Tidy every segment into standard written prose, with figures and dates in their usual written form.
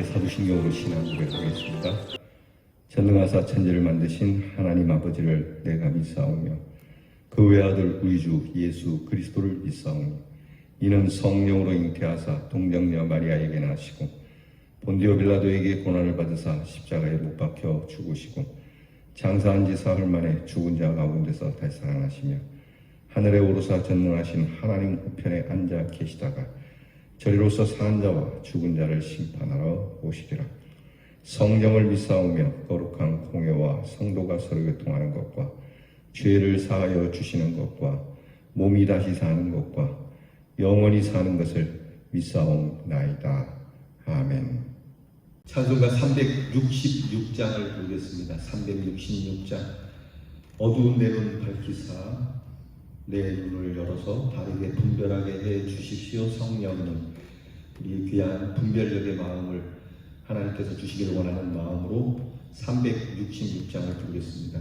사도신경으로 신앙 고백하겠습니다. 전능하사 천지를 만드신 하나님 아버지를 내가 믿사오며 그 외아들 우리 주 예수 그리스도를 믿사오며 이는 성령으로 잉태하사 동정녀 마리아에게 나시고 본디오 빌라도에게 고난을 받으사 십자가에 못 박혀 죽으시고 장사한 지 사흘 만에 죽은 자 가운데서 다시 살아나시며 하늘에 오르사 전능하신 하나님 우편에 앉아 계시다가 저리로서 사는 자와 죽은 자를 심판하러 오시리라. 성령을 믿사오며 거룩한 공예와 성도가 서로 교통하는 것과 죄를 사하여 주시는 것과 몸이 다시 사는 것과 영원히 사는 것을 믿사옵나이다. 아멘. 찬송가 366장을 부르겠습니다. 366장. 어두운 내 눈 밝히사 내 눈을 열어서 다르게 분별하게 해 주십시오. 성령님, 우리 귀한 분별력의 마음을 하나님께서 주시기를 원하는 마음으로 366장을 부르겠습니다.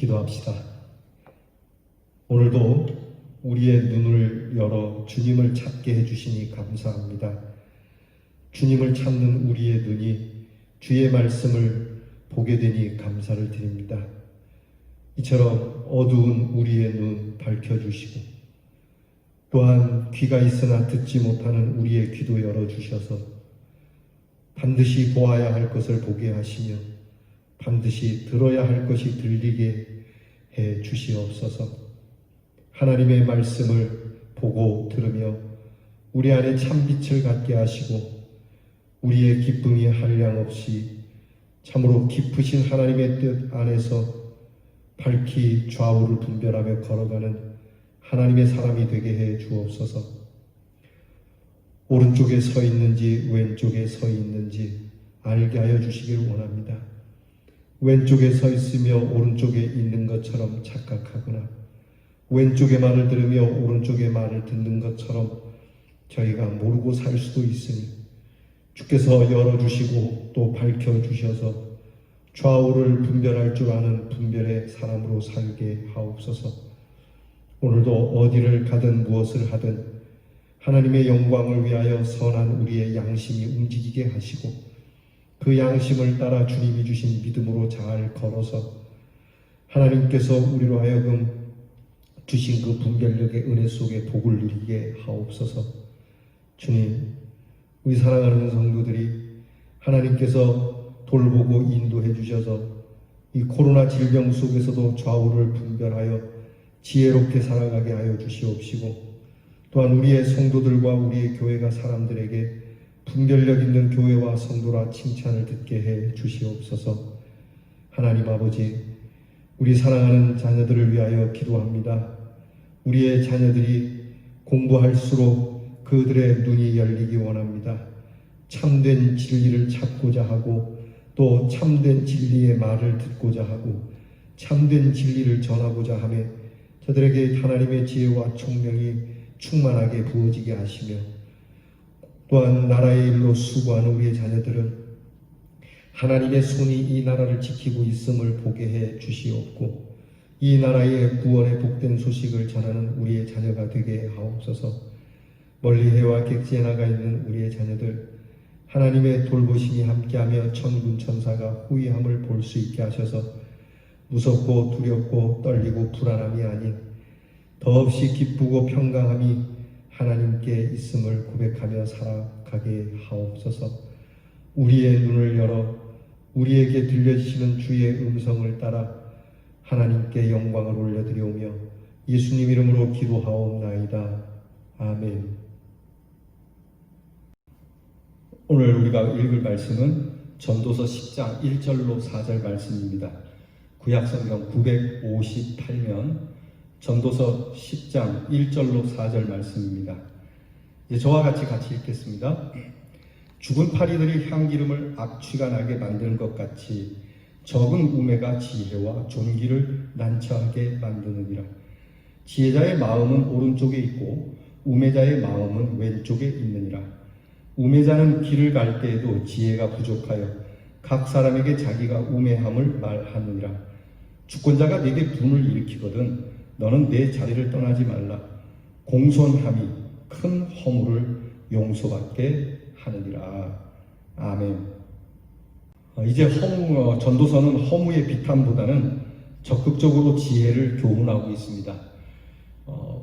기도합시다. 오늘도 우리의 눈을 열어 주님을 찾게 해주시니 감사합니다. 주님을 찾는 우리의 눈이 주의 말씀을 보게 되니 감사를 드립니다. 이처럼 어두운 우리의 눈 밝혀주시고 또한 귀가 있으나 듣지 못하는 우리의 귀도 열어주셔서 반드시 보아야 할 것을 보게 하시며 반드시 들어야 할 것이 들리게 해 주시옵소서. 하나님의 말씀을 보고 들으며 우리 안에 참빛을 갖게 하시고 우리의 기쁨이 한량없이 참으로 깊으신 하나님의 뜻 안에서 밝히 좌우를 분별하며 걸어가는 하나님의 사람이 되게 해 주옵소서. 오른쪽에 서 있는지 왼쪽에 서 있는지 알게 하여 주시길 원합니다. 왼쪽에 서 있으며 오른쪽에 있는 것처럼 착각하거나 왼쪽의 말을 들으며 오른쪽의 말을 듣는 것처럼 저희가 모르고 살 수도 있으니 주께서 열어주시고 또 밝혀주셔서 좌우를 분별할 줄 아는 분별의 사람으로 살게 하옵소서. 오늘도 어디를 가든 무엇을 하든 하나님의 영광을 위하여 선한 우리의 양심이 움직이게 하시고 그 양심을 따라 주님이 주신 믿음으로 잘 걸어서 하나님께서 우리로 하여금 주신 그 분별력의 은혜 속에 복을 누리게 하옵소서. 주님, 우리 사랑하는 성도들이 하나님께서 돌보고 인도해 주셔서 이 코로나 질병 속에서도 좌우를 분별하여 지혜롭게 살아가게 하여 주시옵시고 또한 우리의 성도들과 우리의 교회가 사람들에게 분별력 있는 교회와 성도라 칭찬을 듣게 해 주시옵소서. 하나님 아버지, 우리 사랑하는 자녀들을 위하여 기도합니다. 우리의 자녀들이 공부할수록 그들의 눈이 열리기 원합니다. 참된 진리를 찾고자 하고 또 참된 진리의 말을 듣고자 하고 참된 진리를 전하고자 하며 저들에게 하나님의 지혜와 총명이 충만하게 부어지게 하시며 또한 나라의 일로 수고하는 우리의 자녀들은 하나님의 손이 이 나라를 지키고 있음을 보게 해 주시옵고 이 나라의 구원의 복된 소식을 전하는 우리의 자녀가 되게 하옵소서. 멀리 해와 객지에 나가 있는 우리의 자녀들 하나님의 돌보심이 함께하며 천군 천사가 후회함을 볼 수 있게 하셔서 무섭고 두렵고 떨리고 불안함이 아닌 더없이 기쁘고 평강함이 하나님께 있음을 고백하며 살아가게 하옵소서. 우리의 눈을 열어 우리에게 들려주시는 주의 음성을 따라 하나님께 영광을 올려드리오며 예수님 이름으로 기도하옵나이다. 아멘. 오늘 우리가 읽을 말씀은 전도서 10장 1절로 4절 말씀입니다. 구약성경 958면 전도서 10장 1절로 4절 말씀입니다. 이제 저와 같이 읽겠습니다. 죽은 파리들이 향기름을 악취가 나게 만드는 것 같이 적은 우매가 지혜와 존귀를 난처하게 만드느니라. 지혜자의 마음은 오른쪽에 있고 우매자의 마음은 왼쪽에 있느니라. 우매자는 길을 갈 때에도 지혜가 부족하여 각 사람에게 자기가 우매함을 말하느니라. 주권자가 네게 분을 일으키거든 너는 내 자리를 떠나지 말라. 공손함이 큰 허물을 용서받게 하느니라. 아멘. 이제 전도서는 허무의 비탄보다는 적극적으로 지혜를 교훈하고 있습니다.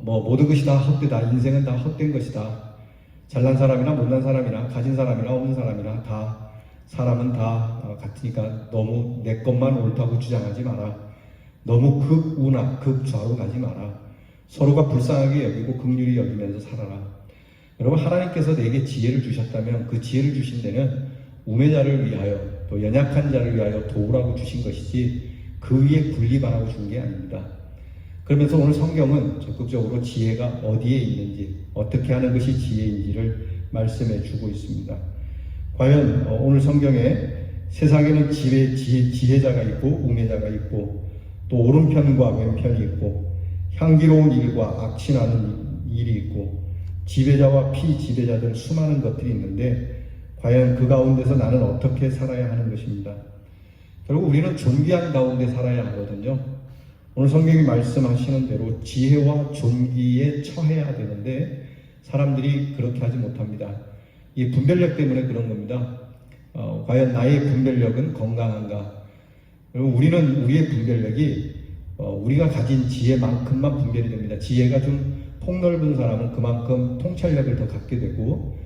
모든 것이 다 헛되다. 인생은 다 헛된 것이다. 잘난 사람이나 못난 사람이나 가진 사람이나 없는 사람이나 다 사람은 다 같으니까 너무 내 것만 옳다고 주장하지 마라. 너무 극우나 극좌로 가지 마라. 서로가 불쌍하게 여기고 긍휼히 여기면서 살아라. 여러분, 하나님께서 내게 지혜를 주셨다면 그 지혜를 주신 데는 우매자를 위하여 또 연약한 자를 위하여 도우라고 주신 것이지 그 위에 군림하라고 준 게 아닙니다. 그러면서 오늘 성경은 적극적으로 지혜가 어디에 있는지 어떻게 하는 것이 지혜인지를 말씀해 주고 있습니다. 과연 오늘 성경에 세상에는 지혜자가 있고 우매자가 있고 또 오른편과 왼편이 있고 향기로운 일과 악취나는 일이 있고 지배자와 피지배자 등 수많은 것들이 있는데 과연 그 가운데서 나는 어떻게 살아야 하는 것입니다. 결국 우리는 존귀한 가운데 살아야 하거든요. 오늘 성경이 말씀하시는 대로 지혜와 존귀에 처해야 되는데 사람들이 그렇게 하지 못합니다. 이 분별력 때문에 그런 겁니다. 과연 나의 분별력은 건강한가? 그리고 우리는 우리의 분별력이 우리가 가진 지혜만큼만 분별이 됩니다. 지혜가 좀 폭넓은 사람은 그만큼 통찰력을 더 갖게 되고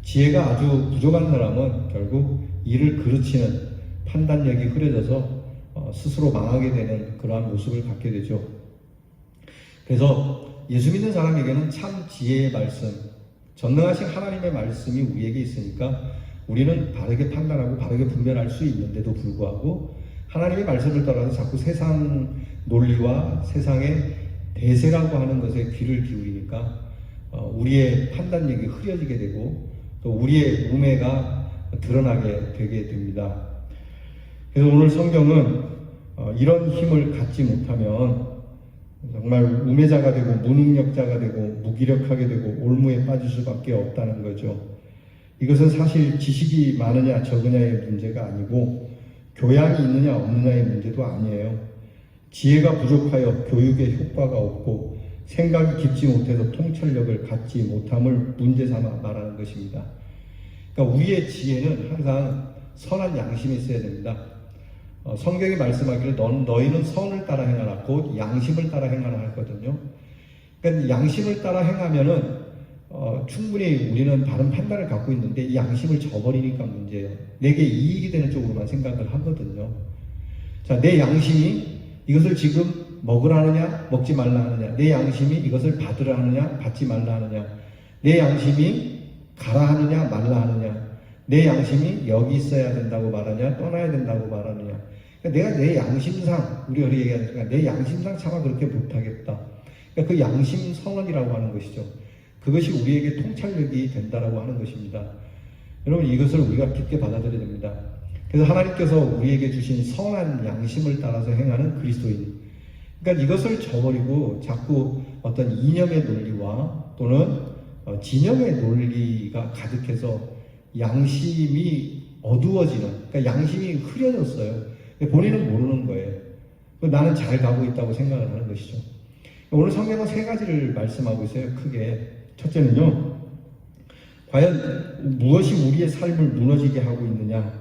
지혜가 아주 부족한 사람은 결국 일을 그르치는 판단력이 흐려져서 스스로 망하게 되는 그러한 모습을 갖게 되죠. 그래서 예수 믿는 사람에게는 참 지혜의 말씀, 전능하신 하나님의 말씀이 우리에게 있으니까 우리는 바르게 판단하고 바르게 분별할 수 있는데도 불구하고 하나님의 말씀을 따라서 자꾸 세상 논리와 세상의 대세라고 하는 것에 귀를 기울이니까 우리의 판단력이 흐려지게 되고 또 우리의 우매가 드러나게 되게 됩니다. 그래서 오늘 성경은 이런 힘을 갖지 못하면 정말 우매자가 되고 무능력자가 되고 무기력하게 되고 올무에 빠질 수밖에 없다는 거죠. 이것은 사실 지식이 많으냐 적으냐의 문제가 아니고 교양이 있느냐 없느냐의 문제도 아니에요. 지혜가 부족하여 교육에 효과가 없고 생각이 깊지 못해서 통찰력을 갖지 못함을 문제 삼아 말하는 것입니다. 그러니까 우리의 지혜는 항상 선한 양심이 있어야 됩니다. 성경이 말씀하기를 너희는 선을 따라 행하라 곧 양심을 따라 행하라 하거든요. 그러니까 양심을 따라 행하면은 충분히 우리는 바른 판단을 갖고 있는데 이 양심을 저버리니까 문제예요. 내게 이익이 되는 쪽으로만 생각을 하거든요. 자, 내 양심이 이것을 지금 먹으라 하느냐 먹지 말라 하느냐, 내 양심이 이것을 받으라 하느냐 받지 말라 하느냐, 내 양심이 가라 하느냐 말라 하느냐, 내 양심이 여기 있어야 된다고 말하냐 떠나야 된다고 말하느냐. 그러니까 내가 내 양심상, 우리가 얘기하니까 내 양심상 차마 그렇게 못하겠다. 그러니까 그 양심 선언이라고 하는 것이죠. 그것이 우리에게 통찰력이 된다라고 하는 것입니다. 여러분, 이것을 우리가 깊게 받아들여야 됩니다. 그래서 하나님께서 우리에게 주신 선한 양심을 따라서 행하는 그리스도인, 그러니까 이것을 저버리고 자꾸 어떤 이념의 논리와 또는 진영의 논리가 가득해서 양심이 어두워지는, 그러니까 양심이 흐려졌어요. 본인은 모르는 거예요. 나는 잘 가고 있다고 생각을 하는 것이죠. 오늘 성경은 세 가지를 말씀하고 있어요. 크게. 첫째는요, 과연 무엇이 우리의 삶을 무너지게 하고 있느냐,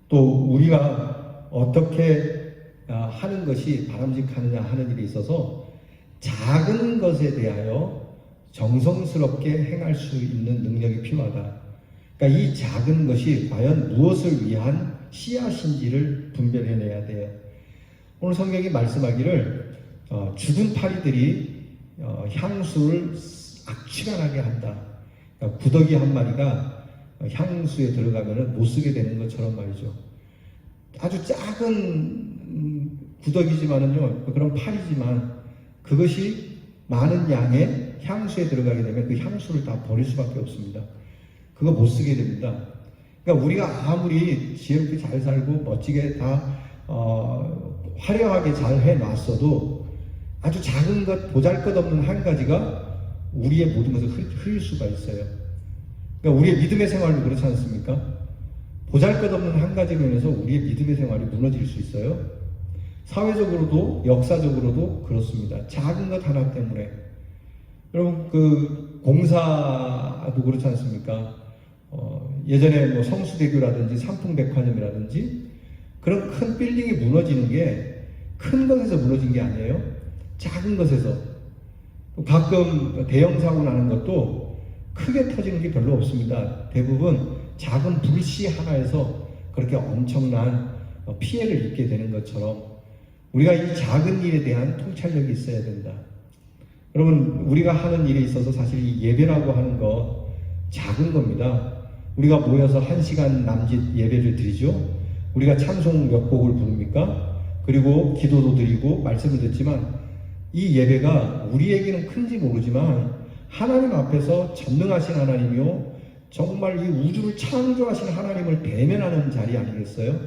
또 우리가 어떻게 하는 것이 바람직하느냐 하는 일에 있어서 작은 것에 대하여 정성스럽게 행할 수 있는 능력이 필요하다. 그러니까 이 작은 것이 과연 무엇을 위한 씨앗인지를 분별해내야 돼요. 오늘 성경이 말씀하기를 죽은 파리들이 향수를 악취가 나게 한다. 그러니까 구더기 한 마리가 향수에 들어가면 못 쓰게 되는 것처럼 말이죠. 아주 작은 구더기지만은요, 그런 파리지만 그것이 많은 양의 향수에 들어가게 되면 그 향수를 다 버릴 수밖에 없습니다. 그거 못 쓰게 됩니다. 그러니까 우리가 아무리 지혜롭게 잘 살고 멋지게 다 화려하게 잘 해놨어도 아주 작은 것, 보잘것없는 한 가지가 우리의 모든 것을 흐릴 수가 있어요. 그러니까 우리의 믿음의 생활도 그렇지 않습니까? 보잘것없는 한 가지로 인해서 우리의 믿음의 생활이 무너질 수 있어요. 사회적으로도 역사적으로도 그렇습니다. 작은 것 하나 때문에. 여러분, 그 공사도 그렇지 않습니까? 예전에 뭐 성수대교라든지 삼풍백화점이라든지 그런 큰 빌딩이 무너지는 게 큰 것에서 무너진 게 아니에요. 작은 것에서. 가끔 대형 사고 나는 것도 크게 터지는 게 별로 없습니다. 대부분 작은 불씨 하나에서 그렇게 엄청난 피해를 입게 되는 것처럼 우리가 이 작은 일에 대한 통찰력이 있어야 된다. 여러분, 우리가 하는 일에 있어서 사실 이 예배라고 하는 거 작은 겁니다. 우리가 모여서 1시간 남짓 예배를 드리죠. 우리가 찬송 몇 곡을 부릅니까? 그리고 기도도 드리고 말씀을 듣지만 이 예배가 우리에게는 큰지 모르지만 하나님 앞에서 전능하신 하나님이요, 정말 이 우주를 창조하신 하나님을 대면하는 자리 아니겠어요?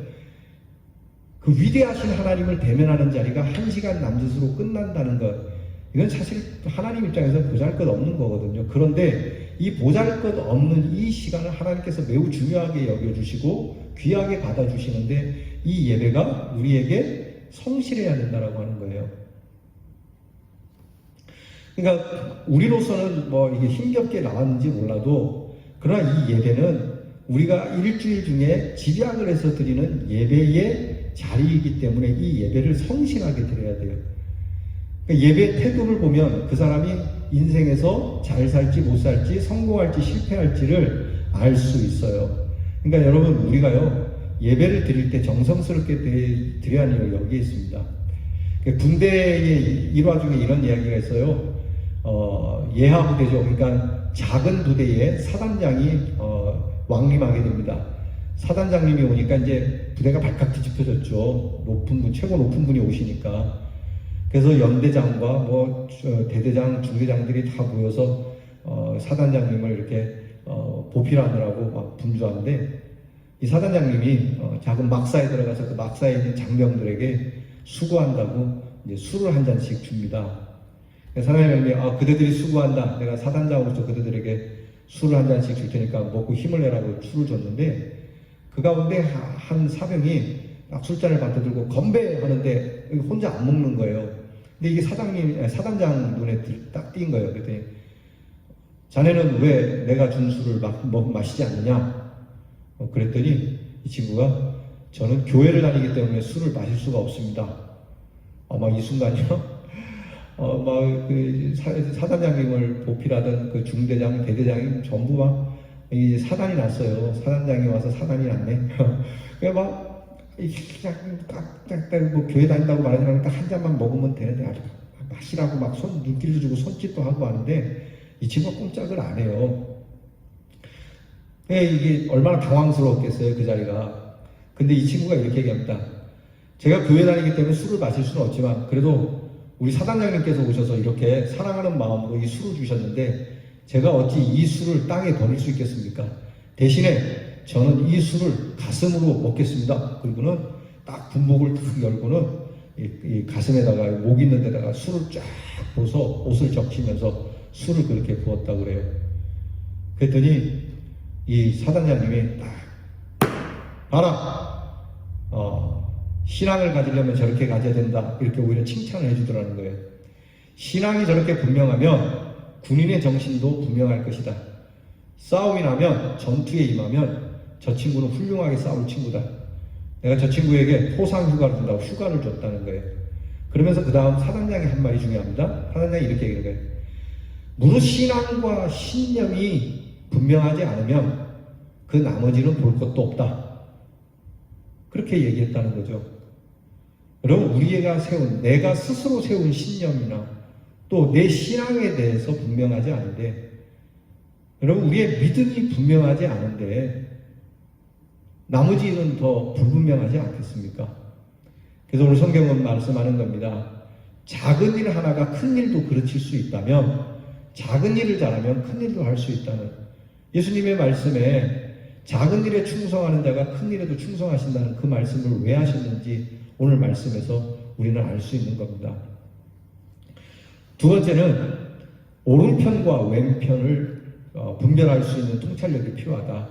그 위대하신 하나님을 대면하는 자리가 1시간 남짓으로 끝난다는 것, 이건 사실 하나님 입장에서 보잘것없는 거거든요. 그런데 이 보잘것없는 이 시간을 하나님께서 매우 중요하게 여겨주시고 귀하게 받아주시는데 이 예배가 우리에게 성실해야 된다라고 하는 거예요. 그러니까 우리로서는 뭐 이게 힘겹게 나왔는지 몰라도 그러나 이 예배는 우리가 일주일 중에 집약을 해서 드리는 예배의 자리이기 때문에 이 예배를 성실하게 드려야 돼요. 그러니까 예배 태도를 보면 그 사람이 인생에서 잘 살지 못 살지 성공할지 실패할지를 알 수 있어요. 그러니까 여러분, 우리가요 예배를 드릴 때 정성스럽게 드려야 하는 이유가 여기에 있습니다. 군대의 일화 중에 이런 이야기가 있어요. 예하 부대죠. 그러니까 작은 부대에 사단장이 왕림하게 됩니다. 사단장님이 오니까 이제 부대가 발칵 뒤집혀졌죠. 최고 높은 분이 오시니까. 그래서 연대장과 대대장, 중대장들이 다 모여서 사단장님을 이렇게 보필하느라고 막 분주하는데, 이 사단장님이 작은 막사에 들어가서 그 막사에 있는 장병들에게 수고한다고 이제 술을 한 잔씩 줍니다. 사단장님이 그대들이 수고한다. 내가 사단장으로서 그대들에게 술을 한 잔씩 줄 테니까 먹고 힘을 내라고 술을 줬는데, 그 가운데 한 사병이 막 술잔을 받아 들고 건배하는데 혼자 안 먹는 거예요. 근데 이게 사단장 눈에 딱 띈 거예요. 그랬더니 자네는 왜 내가 준 술을 마시지 않느냐? 그랬더니 이 친구가 저는 교회를 다니기 때문에 술을 마실 수가 없습니다. 막 이 순간이요. 그 사단장님을 보필하던 그 중대장, 대대장이 전부 막 이 사단이 났어요. 사단장이 와서 사단이 났네. 그냥 그냥 교회 다닌다고 말하지 않으니까 한 잔만 먹으면 되는데 아주 마시라고 막 눈길도 주고 손짓도 하고 하는데 이 친구가 꼼짝을 안 해요. 이게 얼마나 당황스러웠겠어요, 그 자리가. 근데 이 친구가 이렇게 얘기합니다. 제가 교회 다니기 때문에 술을 마실 수는 없지만 그래도 우리 사단장님께서 오셔서 이렇게 사랑하는 마음으로 이 술을 주셨는데 제가 어찌 이 술을 땅에 버릴 수 있겠습니까? 대신에 저는 이 술을 가슴으로 먹겠습니다. 그리고는 딱 분복을 탁 열고는 이 가슴에다가 목 있는 데다가 술을 쫙 부어서 옷을 적시면서 술을 그렇게 부었다고 그래요. 그랬더니 이 사단장님이 딱 봐라, 신앙을 가지려면 저렇게 가져야 된다, 이렇게 오히려 칭찬을 해주더라는 거예요. 신앙이 저렇게 분명하면 군인의 정신도 분명할 것이다. 싸움이 나면, 전투에 임하면 저 친구는 훌륭하게 싸울 친구다. 내가 저 친구에게 포상 휴가를 준다고 휴가를 줬다는 거예요. 그러면서 그 다음 사단장이 한 말이 중요합니다. 사단장이 이렇게 얘기하는 거예요. 무릇 신앙과 신념이 분명하지 않으면 그 나머지는 볼 것도 없다. 그렇게 얘기했다는 거죠. 여러분, 내가 스스로 세운 신념이나 또 내 신앙에 대해서 분명하지 않은데, 여러분, 우리의 믿음이 분명하지 않은데 나머지는 더 불분명하지 않겠습니까? 그래서 오늘 성경은 말씀하는 겁니다. 작은 일 하나가 큰 일도 그르칠 수 있다면 작은 일을 잘하면 큰 일도 할 수 있다는 예수님의 말씀에 작은 일에 충성하는 자가 큰 일에도 충성하신다는 그 말씀을 왜 하셨는지 오늘 말씀에서 우리는 알 수 있는 겁니다. 두 번째는 오른편과 왼편을 분별할 수 있는 통찰력이 필요하다.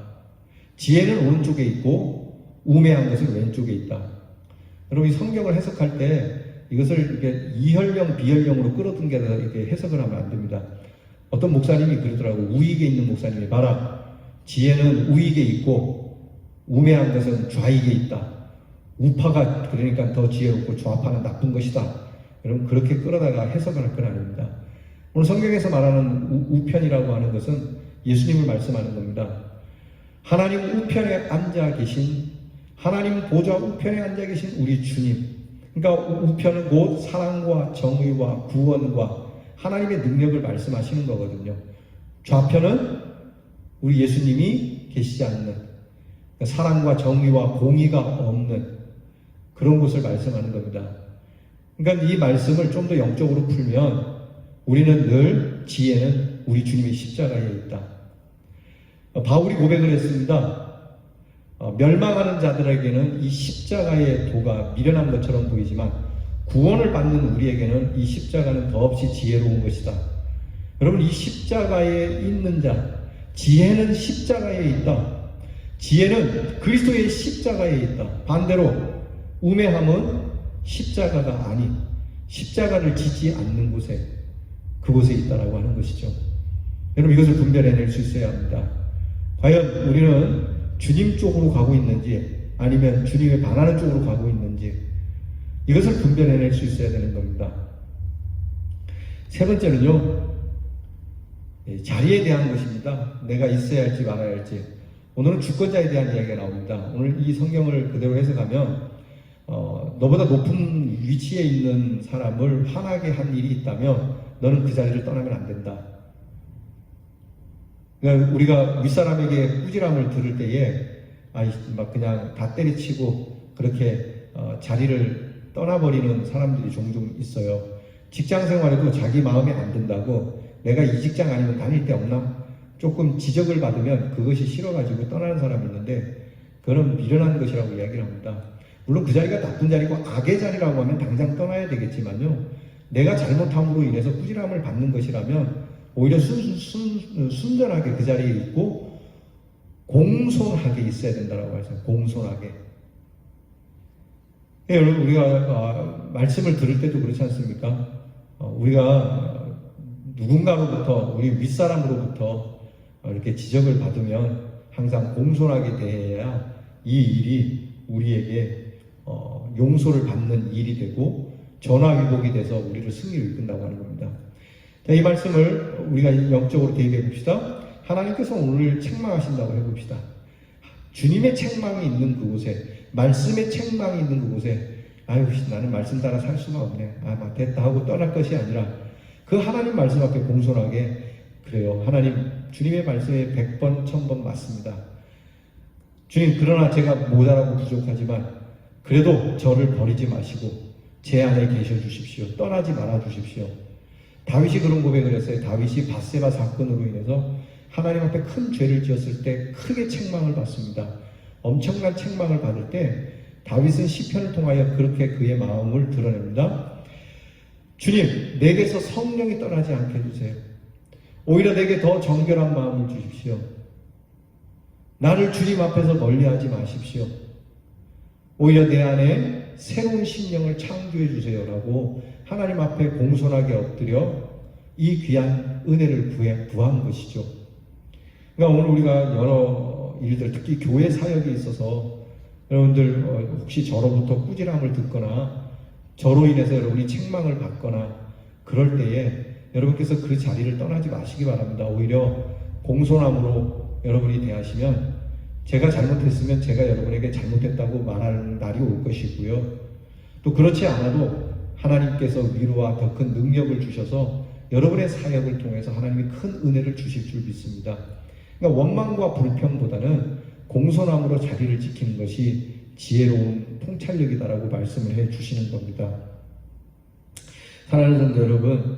지혜는 오른쪽에 있고 우매한 것은 왼쪽에 있다. 여러분, 이 성경을 해석할 때 이것을 이렇게 이혈령, 비혈령으로 끌어당겨서 이렇게 해석을 하면 안 됩니다. 어떤 목사님이 그러더라고요. 우익에 있는 목사님이 봐라, 지혜는 우익에 있고 우매한 것은 좌익에 있다. 우파가 그러니까 더 지혜롭고 좌파는 나쁜 것이다. 여러분, 그렇게 끌어다가 해석을 할 건 아닙니다. 오늘 성경에서 말하는 우편이라고 하는 것은 예수님을 말씀하는 겁니다. 하나님 우편에 앉아 계신, 하나님 보좌 우편에 앉아 계신 우리 주님. 그러니까 우편은 곧 사랑과 정의와 구원과 하나님의 능력을 말씀하시는 거거든요. 좌편은 우리 예수님이 계시지 않는, 사랑과 정의와 공의가 없는 그런 곳을 말씀하는 겁니다. 그러니까 이 말씀을 좀 더 영적으로 풀면 우리는 늘 지혜는 우리 주님의 십자가에 있다. 바울이 고백을 했습니다. 멸망하는 자들에게는 이 십자가의 도가 미련한 것처럼 보이지만 구원을 받는 우리에게는 이 십자가는 더없이 지혜로운 것이다. 여러분, 이 십자가에 있는 자, 지혜는 십자가에 있다. 지혜는 그리스도의 십자가에 있다. 반대로 우매함은 십자가가 아닌, 십자가를 지지 않는 곳에, 그곳에 있다라고 하는 것이죠. 여러분, 이것을 분별해낼 수 있어야 합니다. 과연 우리는 주님 쪽으로 가고 있는지 아니면 주님에 반하는 쪽으로 가고 있는지, 이것을 분별해낼 수 있어야 되는 겁니다. 세 번째는요, 자리에 대한 것입니다. 내가 있어야 할지 말아야 할지. 오늘은 주권자에 대한 이야기가 나옵니다. 오늘 이 성경을 그대로 해석하면 너보다 높은 위치에 있는 사람을 화나게 한 일이 있다면 너는 그 자리를 떠나면 안 된다. 그러니까 우리가 윗사람에게 꾸지람을 들을 때에 막 그냥 다 때려치고 그렇게 자리를 떠나버리는 사람들이 종종 있어요. 직장 생활에도 자기 마음에 안 든다고 내가 이 직장 아니면 다닐 데 없나? 조금 지적을 받으면 그것이 싫어가지고 떠나는 사람이 있는데 그건 미련한 것이라고 이야기를 합니다. 물론 그 자리가 나쁜 자리고 악의 자리라고 하면 당장 떠나야 되겠지만요. 내가 잘못함으로 인해서 꾸지람을 받는 것이라면 오히려 순전하게 그 자리에 있고 공손하게 있어야 된다고 하죠. 공손하게. 여러분 우리가 말씀을 들을 때도 그렇지 않습니까? 우리가 누군가로부터 우리 윗사람으로부터 이렇게 지적을 받으면 항상 공손하게 대해야 이 일이 우리에게 용서를 받는 일이 되고 전화위복이 돼서 우리를 승리로 이끈다고 하는 겁니다. 자, 이 말씀을 우리가 영적으로 대입해 봅시다. 하나님께서 오늘 책망하신다고 해봅시다. 주님의 책망이 있는 그곳에, 말씀의 책망이 있는 그곳에 아유 나는 말씀 따라 살 수가 없네. 됐다 하고 떠날 것이 아니라 그 하나님 말씀 앞에 공손하게 그래요. 하나님 주님의 말씀에 100번 1000번 맞습니다. 주님 그러나 제가 모자라고 부족하지만 그래도 저를 버리지 마시고 제 안에 계셔 주십시오. 떠나지 말아 주십시오. 다윗이 그런 고백을 했어요. 다윗이 밧세바 사건으로 인해서 하나님 앞에 큰 죄를 지었을 때 크게 책망을 받습니다. 엄청난 책망을 받을 때 다윗은 시편을 통하여 그렇게 그의 마음을 드러냅니다. 주님 내게서 성령이 떠나지 않게 해주세요. 오히려 내게 더 정결한 마음을 주십시오. 나를 주님 앞에서 멀리하지 마십시오. 오히려 내 안에 새로운 심령을 창조해 주세요라고 하나님 앞에 공손하게 엎드려 이 귀한 은혜를 구한 것이죠. 그러니까 오늘 우리가 여러 일들 특히 교회 사역에 있어서 여러분들 혹시 저로부터 꾸지람을 듣거나 저로 인해서 여러분이 책망을 받거나 그럴 때에 여러분께서 그 자리를 떠나지 마시기 바랍니다. 오히려 공손함으로 여러분이 대하시면 제가 잘못했으면 제가 여러분에게 잘못했다고 말하는 날이 올 것이고요. 또 그렇지 않아도 하나님께서 위로와 더 큰 능력을 주셔서 여러분의 사역을 통해서 하나님이 큰 은혜를 주실 줄 믿습니다. 그러니까 원망과 불평보다는 공손함으로 자리를 지키는 것이 지혜로운 통찰력이다라고 말씀을 해 주시는 겁니다. 사랑하는 성도 여러분,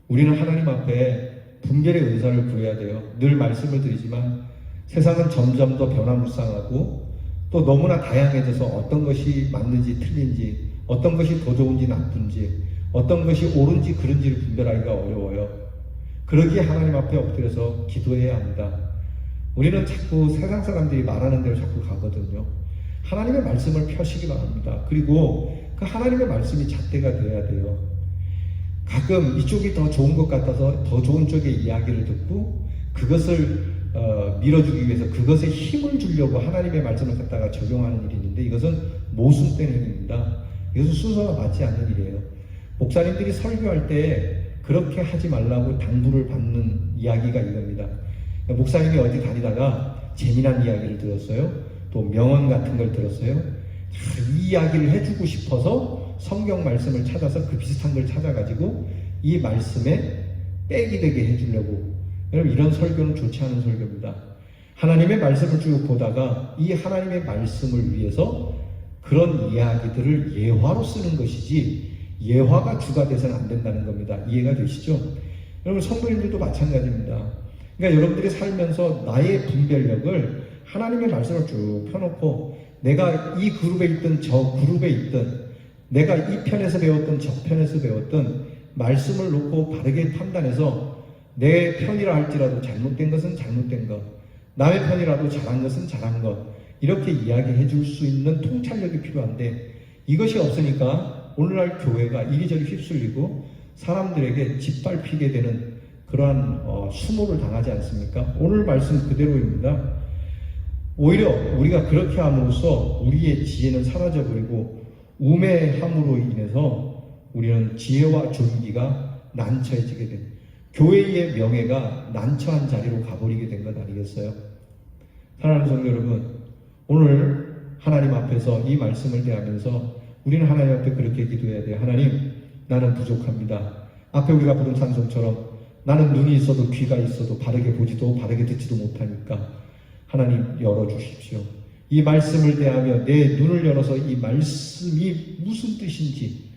우리는 하나님 앞에 분별의 은사를 구해야 돼요. 늘 말씀을 드리지만 세상은 점점 더 변화무쌍하고 또 너무나 다양해져서 어떤 것이 맞는지 틀린지, 어떤 것이 더 좋은지 나쁜지, 어떤 것이 옳은지 그른지를 분별하기가 어려워요. 그러기에 하나님 앞에 엎드려서 기도해야 합니다. 우리는 자꾸 세상 사람들이 말하는 대로 자꾸 가거든요. 하나님의 말씀을 펴시기 바랍니다. 그리고 그 하나님의 말씀이 잣대가 되어야 돼요. 가끔 이쪽이 더 좋은 것 같아서 더 좋은 쪽의 이야기를 듣고 그것을 밀어주기 위해서 그것에 힘을 주려고 하나님의 말씀을 갖다가 적용하는 일이 있는데 이것은 모순된 행위입니다. 이것은 순서가 맞지 않는 일이에요. 목사님들이 설교할 때 그렇게 하지 말라고 당부를 받는 이야기가 이겁니다. 목사님이 어디 다니다가 재미난 이야기를 들었어요. 또 명언 같은 걸 들었어요. 이 이야기를 해주고 싶어서 성경 말씀을 찾아서 그 비슷한 걸 찾아가지고 이 말씀에 빽이 되게 해주려고. 여러분 이런 설교는 좋지 않은 설교입니다. 하나님의 말씀을 쭉 보다가 이 하나님의 말씀을 위해서 그런 이야기들을 예화로 쓰는 것이지 예화가 주가 돼서는 안 된다는 겁니다. 이해가 되시죠? 여러분 성도님들도 마찬가지입니다. 그러니까 여러분들이 살면서 나의 분별력을 하나님의 말씀을 쭉 펴놓고 내가 이 그룹에 있든 저 그룹에 있든 내가 이 편에서 배웠든 저 편에서 배웠든 말씀을 놓고 바르게 판단해서 내 편이라 할지라도 잘못된 것은 잘못된 것, 남의 편이라도 잘한 것은 잘한 것 이렇게 이야기해 줄 수 있는 통찰력이 필요한데 이것이 없으니까 오늘날 교회가 이리저리 휩쓸리고 사람들에게 짓밟히게 되는 그러한 수모를 당하지 않습니까? 오늘 말씀 그대로입니다. 오히려 우리가 그렇게 함으로써 우리의 지혜는 사라져버리고 우매함으로 인해서 우리는 지혜와 존귀가 난처해지게 된 교회의 명예가 난처한 자리로 가버리게 된 것 아니겠어요? 하나님 성도 여러분, 오늘 하나님 앞에서 이 말씀을 대하면서 우리는 하나님 앞에 그렇게 기도해야 돼요. 하나님, 나는 부족합니다. 앞에 우리가 부른 찬송처럼 나는 눈이 있어도 귀가 있어도 바르게 보지도 바르게 듣지도 못하니까 하나님 열어주십시오. 이 말씀을 대하며 내 눈을 열어서 이 말씀이 무슨 뜻인지,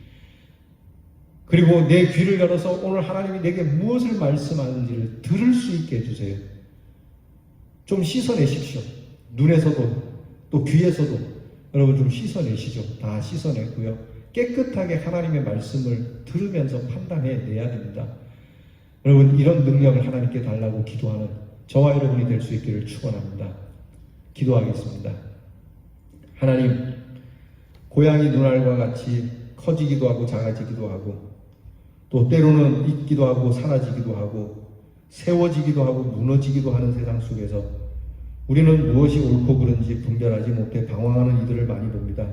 그리고 내 귀를 열어서 오늘 하나님이 내게 무엇을 말씀하는지를 들을 수 있게 해주세요. 좀 씻어내십시오. 눈에서도 또 귀에서도 여러분 좀 씻어내시죠. 다 씻어내고요. 깨끗하게 하나님의 말씀을 들으면서 판단해내야 됩니다. 여러분, 이런 능력을 하나님께 달라고 기도하는 저와 여러분이 될 수 있기를 축원합니다. 기도하겠습니다. 하나님, 고양이 눈알과 같이 커지기도 하고 작아지기도 하고 또 때로는 있기도 하고 사라지기도 하고 세워지기도 하고 무너지기도 하는 세상 속에서 우리는 무엇이 옳고 그른지 분별하지 못해 방황하는 이들을 많이 봅니다.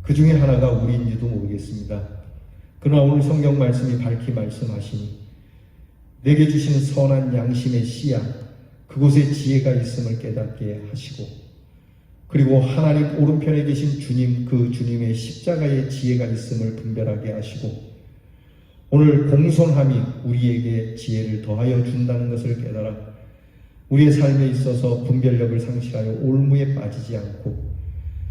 그 중에 하나가 우리인지도 모르겠습니다. 그러나 오늘 성경 말씀이 밝히 말씀하시니 내게 주신 선한 양심의 씨앗, 그곳에 지혜가 있음을 깨닫게 하시고, 그리고 하나님 오른편에 계신 주님, 그 주님의 십자가의 지혜가 있음을 분별하게 하시고, 오늘 공손함이 우리에게 지혜를 더하여 준다는 것을 깨달아 우리의 삶에 있어서 분별력을 상실하여 올무에 빠지지 않고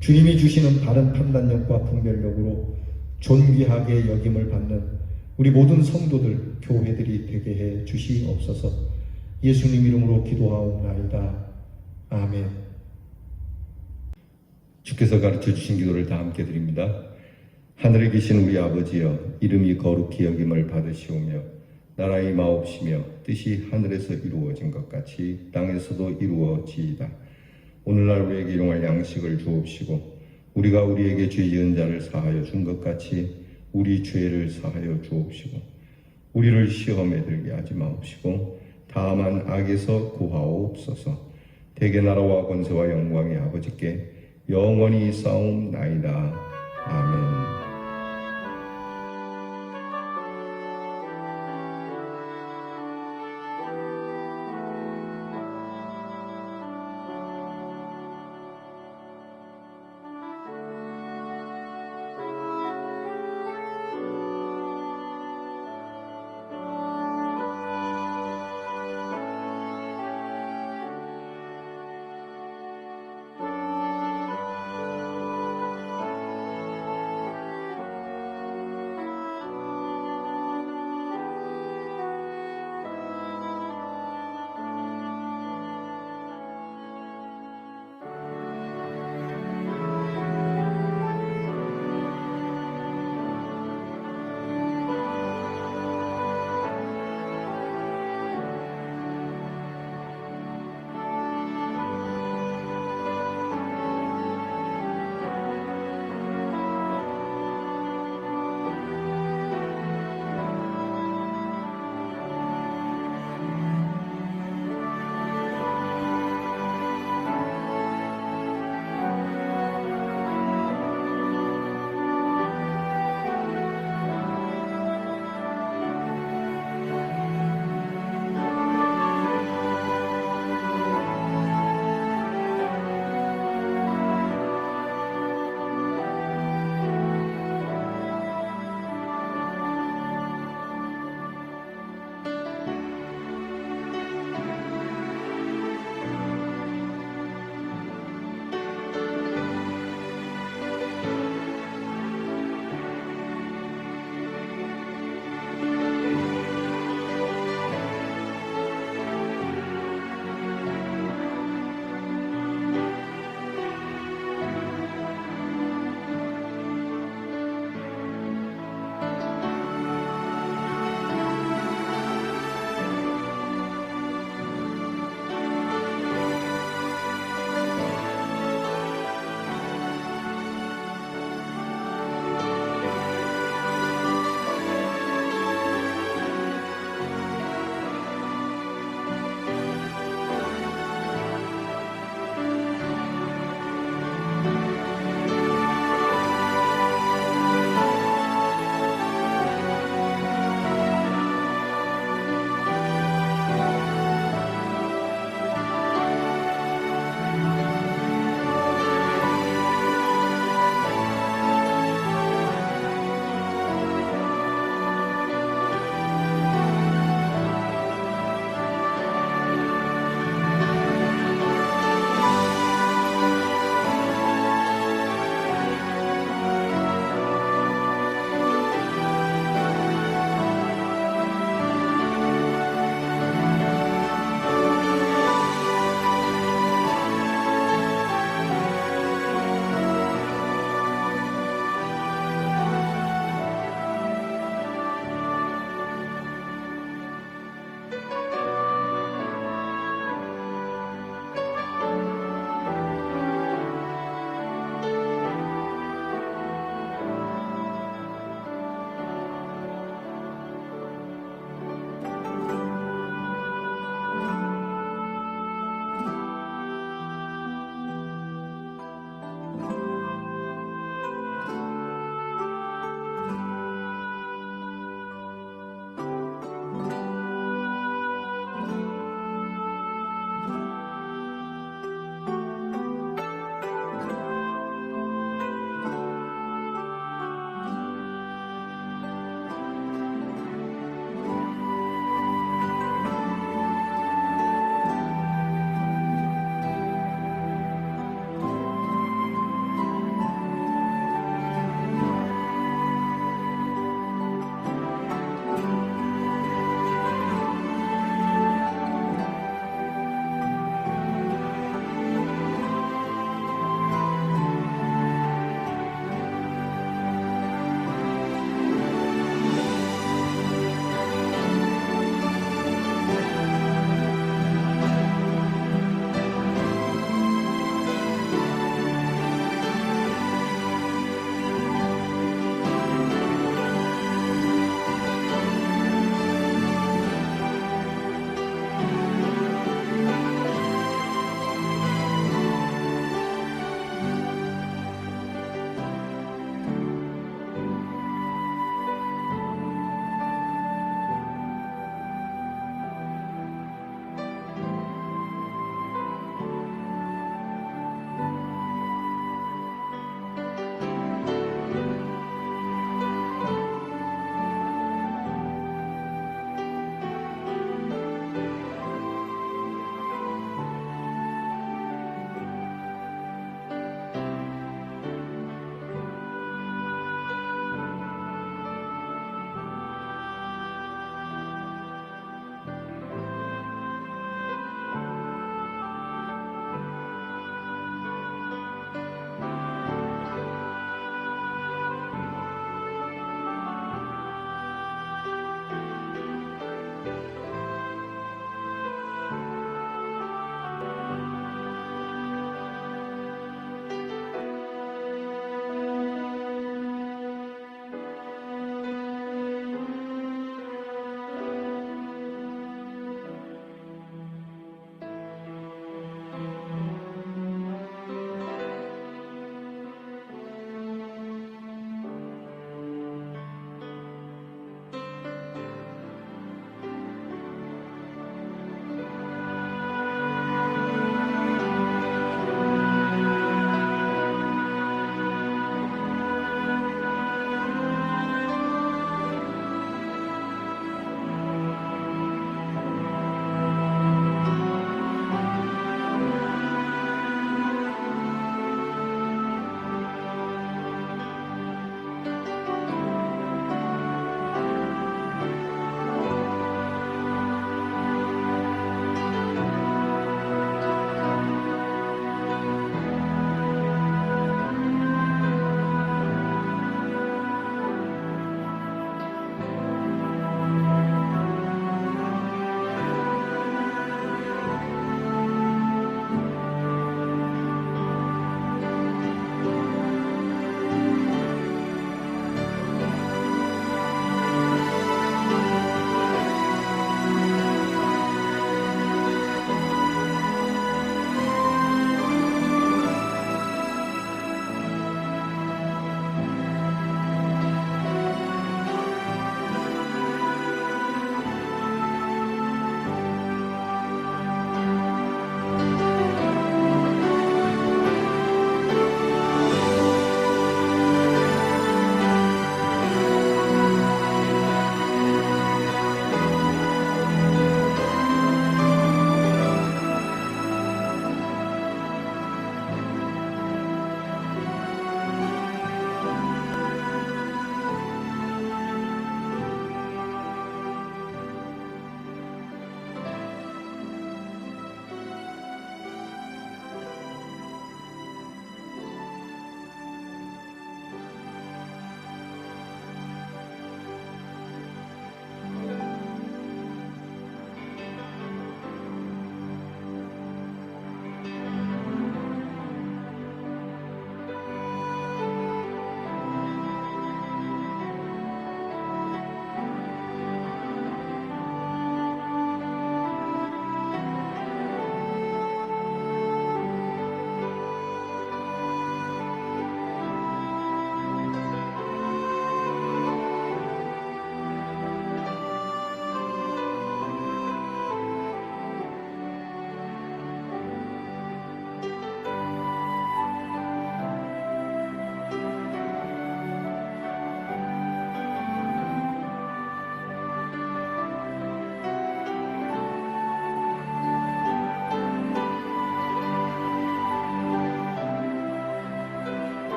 주님이 주시는 바른 판단력과 분별력으로 존귀하게 여김을 받는 우리 모든 성도들, 교회들이 되게 해 주시옵소서. 예수님 이름으로 기도하옵나이다. 아멘. 주께서 가르쳐 주신 기도를 다 함께 드립니다. 하늘에 계신 우리 아버지여, 이름이 거룩히 여김을 받으시오며 나라의 임하옵시며 뜻이 하늘에서 이루어진 것 같이 땅에서도 이루어지이다. 오늘날 우리에게 일용할 양식을 주옵시고 우리가 우리에게 죄 지은 자를 사하여 준 것 같이 우리 죄를 사하여 주옵시고 우리를 시험에 들게 하지 마옵시고 다만 악에서 구하옵소서. 대개 나라와 권세와 영광의 아버지께 영원히 싸움나이다. 아멘.